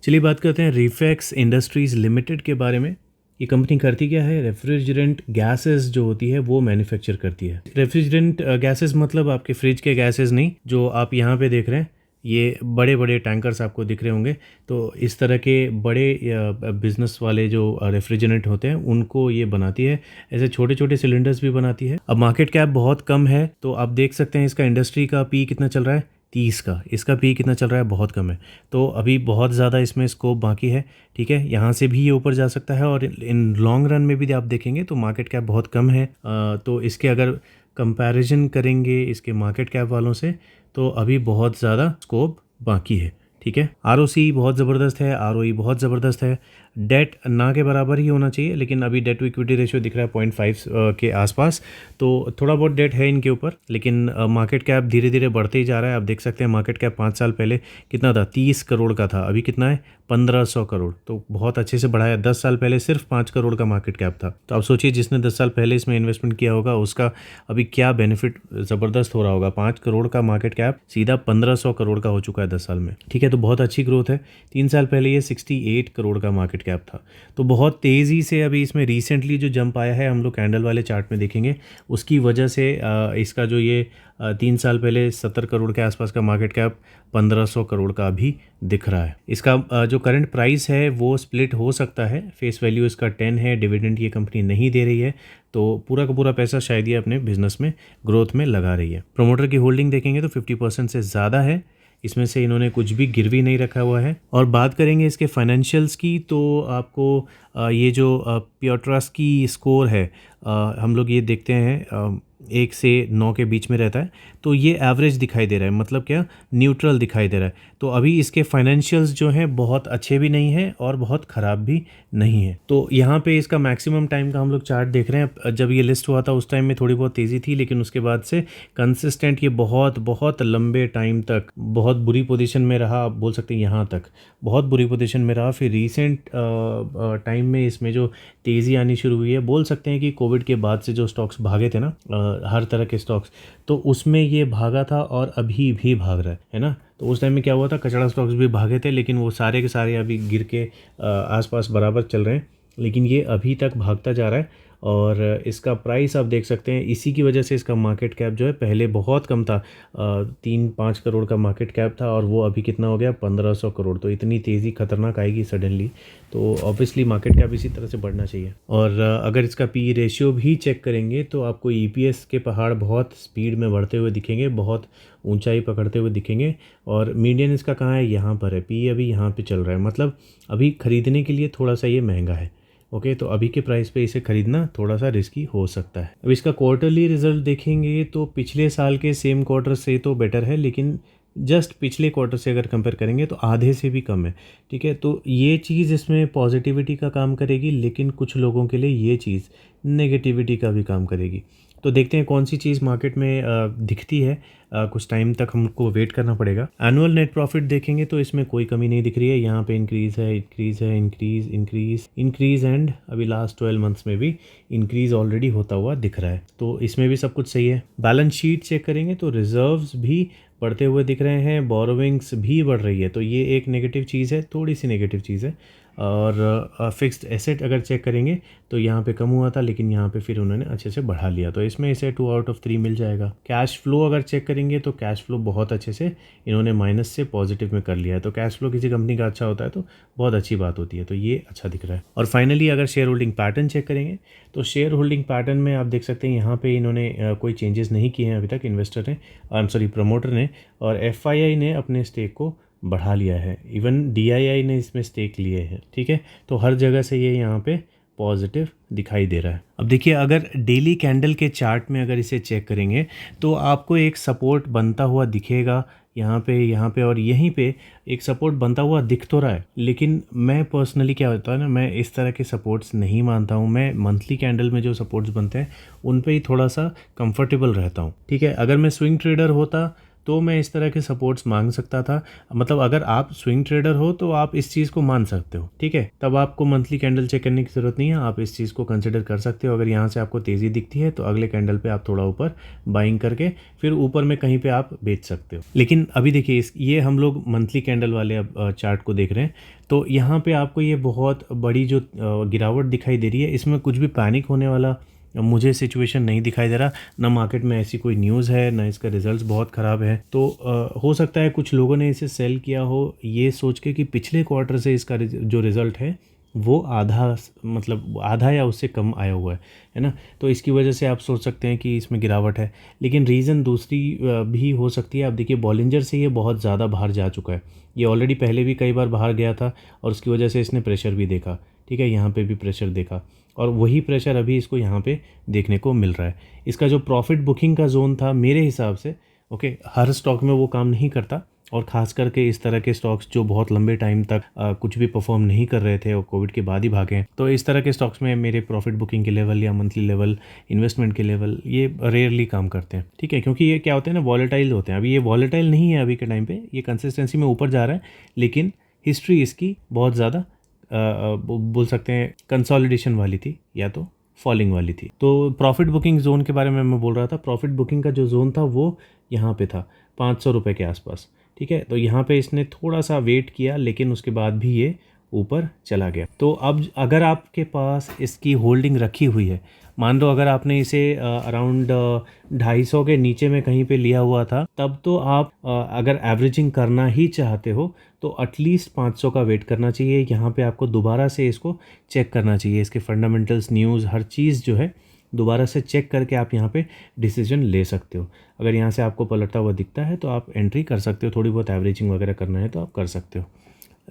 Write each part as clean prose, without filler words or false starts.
चलिए बात करते हैं रिफैक्स इंडस्ट्रीज़ लिमिटेड के बारे में। ये कंपनी करती क्या है? रेफ्रिजरेंट गैसेस जो होती है वो मैन्युफैक्चर करती है। रेफ्रिजरेंट गैसेस मतलब आपके फ्रिज के गैसेस नहीं, जो आप यहाँ पे देख रहे हैं। ये बड़े बड़े टैंकर्स आपको दिख रहे होंगे। तो इस तरह के बड़े बिजनेस वाले जो रेफ्रिजरेंट होते हैं उनको ये बनाती है। ऐसे छोटे छोटे सिलेंडर्स भी बनाती है। अब मार्केट कैप बहुत कम है, तो आप देख सकते हैं इसका इंडस्ट्री का पी कितना चल रहा है, 30 का। इसका पी कितना चल रहा है, बहुत कम है। तो अभी बहुत ज़्यादा इसमें स्कोप बाकी है। ठीक है, यहाँ से भी ये ऊपर जा सकता है, और इन लॉन्ग रन में भी आप देखेंगे तो मार्केट कैप बहुत कम है। तो इसके अगर कंपैरिजन करेंगे इसके मार्केट कैप वालों से, तो अभी बहुत ज़्यादा स्कोप बाकी है। ठीक है, आरओसी बहुत ज़बरदस्त है, आरओई बहुत ज़बरदस्त है। डेट ना के बराबर ही होना चाहिए, लेकिन अभी डेट टू इक्विटी रेशियो दिख रहा है 0.5 के आसपास। तो थोड़ा बहुत डेट है इनके ऊपर, लेकिन मार्केट कैप धीरे धीरे बढ़ते ही जा रहा है। आप देख सकते हैं मार्केट कैप 5 साल पहले कितना था, 30 करोड़ का था। अभी कितना है, 1500 करोड़। तो बहुत अच्छे से बढ़ाया। 10 साल पहले सिर्फ 5 करोड़ का मार्केट कैप था। तो आप सोचिए जिसने 10 साल पहले इसमें इन्वेस्टमेंट किया होगा उसका अभी क्या बेनिफिट ज़बरदस्त हो रहा होगा। 5 करोड़ का मार्केट कैप सीधा 1500 करोड़ का हो चुका है 10 साल में। ठीक है, तो बहुत अच्छी ग्रोथ है। 3 साल पहले ये 68 करोड़ का मार्केट कैप था। तो बहुत तेज़ी से अभी इसमें रिसेंटली जो जंप आया है, हम लोग कैंडल वाले चार्ट में देखेंगे, उसकी वजह से इसका जो ये 3 साल पहले 70 करोड़ के आसपास का मार्केट कैप 1500 करोड़ का भी दिख रहा है। इसका जो करंट प्राइस है वो स्प्लिट हो सकता है। फेस वैल्यू इसका 10 है, डिविडेंड ये कंपनी नहीं दे रही है, तो पूरा का पूरा पैसा शायद ये अपने बिजनेस में ग्रोथ में लगा रही है। प्रोमोटर की होल्डिंग देखेंगे तो 50% से ज़्यादा है। इसमें से इन्होंने कुछ भी गिरवी नहीं रखा हुआ है। और बात करेंगे इसके फाइनेंशियल्स की, तो आपको ये जो प्योर ट्रस्ट की स्कोर है, हम लोग ये देखते हैं 1 से 9 के बीच में रहता है। तो ये एवरेज दिखाई दे रहा है, मतलब क्या, न्यूट्रल दिखाई दे रहा है। तो अभी इसके फाइनेंशियल्स जो हैं बहुत अच्छे भी नहीं हैं और बहुत ख़राब भी नहीं है। तो यहाँ पे इसका मैक्सिमम टाइम का हम लोग चार्ट देख रहे हैं। जब ये लिस्ट हुआ था उस टाइम में थोड़ी बहुत तेज़ी थी, लेकिन उसके बाद से कंसिस्टेंट ये बहुत बहुत लंबे टाइम तक बहुत बुरी पोजीशन में रहा। आप बोल सकते हैं यहाँ तक बहुत बुरी पोजीशन में रहा। फिर रिसेंट टाइम में इसमें जो तेज़ी आनी शुरू हुई है, बोल सकते हैं कि कोविड के बाद से जो स्टॉक्स भागे थे ना, हर तरह के स्टॉक्स, तो उसमें ये भागा था और अभी भी भाग रहा है ना। तो उस टाइम में क्या हुआ था, कचड़ा स्टॉक्स भी भागे थे, लेकिन वो सारे के सारे अभी गिर के आसपास बराबर चल रहे हैं। लेकिन ये अभी तक भागता जा रहा है, और इसका प्राइस आप देख सकते हैं। इसी की वजह से इसका मार्केट कैप जो है पहले बहुत कम था, 3-5 करोड़ का मार्केट कैप था, और वो अभी कितना हो गया, 1500 करोड़। तो इतनी तेज़ी खतरनाक आएगी सडनली, तो ऑब्वियसली मार्केट कैप इसी तरह से बढ़ना चाहिए। और अगर इसका पी रेशियो भी चेक करेंगे तो आपको ईपीएस के पहाड़ बहुत स्पीड में बढ़ते हुए दिखेंगे, बहुत ऊंचाई पकड़ते हुए दिखेंगे। और मीडियन इसका कहाँ है, यहाँ पर है। पी अभी यहाँ पे चल रहा है, मतलब अभी ख़रीदने के लिए थोड़ा सा ये महंगा है। ओके, तो अभी के प्राइस पे इसे ख़रीदना थोड़ा सा रिस्की हो सकता है। अब इसका क्वार्टरली रिजल्ट देखेंगे तो पिछले साल के सेम क्वार्टर से तो बेटर है, लेकिन जस्ट पिछले क्वार्टर से अगर कंपेयर करेंगे तो आधे से भी कम है। ठीक है, तो ये चीज़ इसमें पॉजिटिविटी का काम करेगी, लेकिन कुछ लोगों के लिए ये चीज़ नेगेटिविटी का भी काम करेगी। तो देखते हैं कौन सी चीज़ मार्केट में दिखती है। कुछ टाइम तक हमको वेट करना पड़ेगा। एनुअल नेट प्रॉफिट देखेंगे तो इसमें कोई कमी नहीं दिख रही है। यहाँ पे इंक्रीज़ है, इंक्रीज़ है, इंक्रीज़ एंड अभी लास्ट 12 मंथ्स में भी इंक्रीज़ ऑलरेडी होता हुआ दिख रहा है। तो इसमें भी सब कुछ सही है। बैलेंस शीट चेक करेंगे तो रिजर्व्स भी बढ़ते हुए दिख रहे हैं, बोरोविंग्स भी बढ़ रही है। तो ये एक नेगेटिव चीज़ है, थोड़ी सी नेगेटिव चीज़ है। और फिक्स्ड एसेट अगर चेक करेंगे तो यहाँ पे कम हुआ था, लेकिन यहाँ पे फिर उन्होंने अच्छे से बढ़ा लिया, तो इसमें इसे 2 आउट ऑफ 3 मिल जाएगा। कैश फ्लो अगर चेक करेंगे तो कैश फ्लो बहुत अच्छे से इन्होंने माइनस से पॉजिटिव में कर लिया है। तो कैश फ्लो किसी कंपनी का अच्छा होता है तो बहुत अच्छी बात होती है, तो ये अच्छा दिख रहा है। और फाइनली अगर शेयर होल्डिंग पैटर्न चेक करेंगे तो शेयर होल्डिंग पैटर्न में आप देख सकते हैं यहाँ पे इन्होंने कोई चेंजेस नहीं किए हैं अभी तक इन्वेस्टर ने, प्रमोटर ने। और एफआईआई ने अपने स्टेक को बढ़ा लिया है, इवन डीआईआई ने इसमें स्टेक लिए हैं। ठीक है, तो हर जगह से ये यहाँ पे पॉजिटिव दिखाई दे रहा है। अब देखिए, अगर डेली कैंडल के चार्ट में अगर इसे चेक करेंगे तो आपको एक सपोर्ट बनता हुआ दिखेगा यहाँ पे और यहीं पे एक सपोर्ट बनता हुआ दिख तो रहा है। लेकिन मैं पर्सनली क्या होता है ना, मैं इस तरह के सपोर्ट्स नहीं मानता हूँ। मैं मंथली कैंडल में जो सपोर्ट्स बनते हैं उन पे ही थोड़ा सा कंफर्टेबल रहता हूँ। ठीक है, अगर मैं स्विंग ट्रेडर होता तो मैं इस तरह के सपोर्ट्स मांग सकता था। मतलब अगर आप स्विंग ट्रेडर हो तो आप इस चीज़ को मान सकते हो, ठीक है। तब आपको मंथली कैंडल चेक करने की ज़रूरत नहीं है, आप इस चीज़ को कंसिडर कर सकते हो। अगर यहाँ से आपको तेज़ी दिखती है तो अगले कैंडल पे आप थोड़ा ऊपर बाइंग करके फिर ऊपर में कहीं पे आप बेच सकते हो। लेकिन अभी देखिए ये हम लोग मंथली कैंडल वाले अब चार्ट को देख रहे हैं, तो यहाँ पे आपको ये बहुत बड़ी जो गिरावट दिखाई दे रही है, इसमें कुछ भी पैनिक होने वाला मुझे सिचुएशन नहीं दिखाई दे रहा। ना मार्केट में ऐसी कोई न्यूज़ है, ना इसका रिजल्ट्स बहुत ख़राब है। तो हो सकता है कुछ लोगों ने इसे सेल किया हो ये सोच के कि पिछले क्वार्टर से इसका जो रिज़ल्ट है वो आधा या उससे कम आया हुआ है ना। तो इसकी वजह से आप सोच सकते हैं कि इसमें गिरावट है। लेकिन रीज़न दूसरी भी हो सकती है। आप देखिए बॉलिंजर से ये बहुत ज़्यादा बाहर जा चुका है। ये ऑलरेडी पहले भी कई बार बाहर गया था और उसकी वजह से इसने प्रेशर भी देखा, ठीक है। यहाँ पे भी प्रेशर देखा और वही प्रेशर अभी इसको यहाँ पे देखने को मिल रहा है। इसका जो प्रॉफिट बुकिंग का जोन था मेरे हिसाब से, ओके, हर स्टॉक में वो काम नहीं करता और ख़ास करके इस तरह के स्टॉक्स जो बहुत लंबे टाइम तक कुछ भी परफॉर्म नहीं कर रहे थे और कोविड के बाद ही भागे हैं, तो इस तरह के स्टॉक्स में मेरे प्रॉफिट बुकिंग के लेवल या मंथली लेवल, इन्वेस्टमेंट के लेवल ये रेयरली काम करते हैं, ठीक है। क्योंकि ये क्या होते हैं ना, वॉलेटाइल होते हैं। अभी ये वॉलेटाइल नहीं है अभी के टाइम पे, ये कंसिस्टेंसी में ऊपर जा रहा है, लेकिन हिस्ट्री इसकी बहुत ज़्यादा बोल सकते हैं कंसोलिडेशन वाली थी या तो फॉलिंग वाली थी। तो प्रॉफिट बुकिंग जोन के बारे में मैं बोल रहा था। प्रॉफिट बुकिंग का जो जोन था वो यहाँ पे था 500 रुपये के आसपास, ठीक है। तो यहाँ पे इसने थोड़ा सा वेट किया लेकिन उसके बाद भी ये ऊपर चला गया। तो अब अगर आपके पास इसकी होल्डिंग रखी हुई है, मान लो अगर आपने इसे अराउंड 250 के नीचे में कहीं पे लिया हुआ था, तब तो आप अगर एवरेजिंग करना ही चाहते हो तो एटलीस्ट 500 का वेट करना चाहिए। यहाँ पे आपको दोबारा से इसको चेक करना चाहिए, इसके फंडामेंटल्स, न्यूज़, हर चीज़ जो है दोबारा से चेक करके आप यहाँ पे डिसीजन ले सकते हो। अगर यहाँ से आपको पलटता हुआ दिखता है तो आप एंट्री कर सकते हो, थोड़ी बहुत एवरेजिंग वगैरह करना है तो आप कर सकते हो।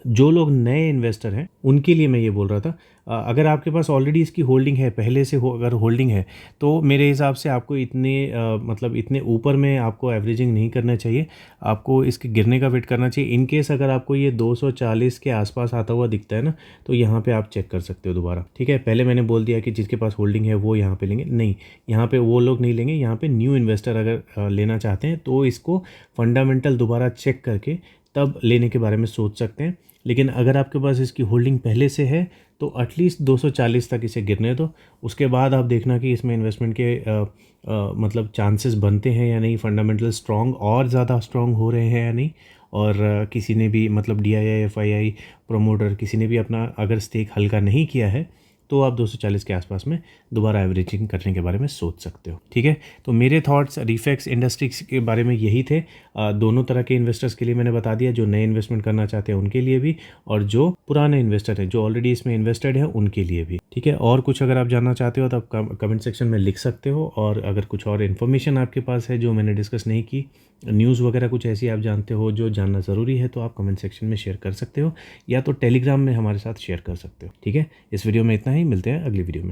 जो लोग नए इन्वेस्टर हैं उनके लिए मैं ये बोल रहा था, अगर आपके पास ऑलरेडी इसकी होल्डिंग है, पहले से हो अगर होल्डिंग है, तो मेरे हिसाब से आपको इतने ऊपर में आपको एवरेजिंग नहीं करना चाहिए। आपको इसके गिरने का वेट करना चाहिए। इन केस अगर आपको ये 240 के आसपास आता हुआ दिखता है ना, तो यहाँ पे आप चेक कर सकते हो दोबारा, ठीक है। पहले मैंने बोल दिया कि जिसके पास होल्डिंग है वो यहाँ पे लेंगे, नहीं, यहाँ पे वो लोग नहीं लेंगे। यहाँ पे न्यू इन्वेस्टर अगर लेना चाहते हैं तो इसको फंडामेंटल दोबारा चेक करके तब लेने के बारे में सोच सकते हैं। लेकिन अगर आपके पास इसकी होल्डिंग पहले से है तो एटलीस्ट 240 तक इसे गिरने दो। उसके बाद आप देखना कि इसमें इन्वेस्टमेंट के चांसेस बनते हैं या नहीं, फंडामेंटल स्ट्रॉन्ग और ज़्यादा स्ट्रॉन्ग हो रहे हैं या नहीं। और किसी ने भी DII, FII, प्रोमोटर किसी ने भी अपना अगर स्टेक हल्का नहीं किया है तो आप 240 के आसपास में दोबारा एवरेजिंग करने के बारे में सोच सकते हो, ठीक है। तो मेरे थॉट्स रिफेक्स इंडस्ट्रीज के बारे में यही थे। दोनों तरह के इन्वेस्टर्स के लिए मैंने बता दिया, जो नए इन्वेस्टमेंट करना चाहते हैं उनके लिए भी और जो पुराने इन्वेस्टर हैं जो ऑलरेडी इसमें इन्वेस्टेड हैं उनके लिए भी, ठीक है। और कुछ अगर आप जानना चाहते हो तो आप कमेंट सेक्शन में लिख सकते हो। और अगर कुछ और इन्फॉर्मेशन आपके पास है जो मैंने डिस्कस नहीं की, न्यूज़ वगैरह कुछ ऐसी आप जानते हो जो जानना ज़रूरी है, तो आप कमेंट सेक्शन में शेयर कर सकते हो या तो टेलीग्राम में हमारे साथ शेयर कर सकते हो, ठीक है। इस वीडियो में इतना ही, मिलते हैं अगली वीडियो में।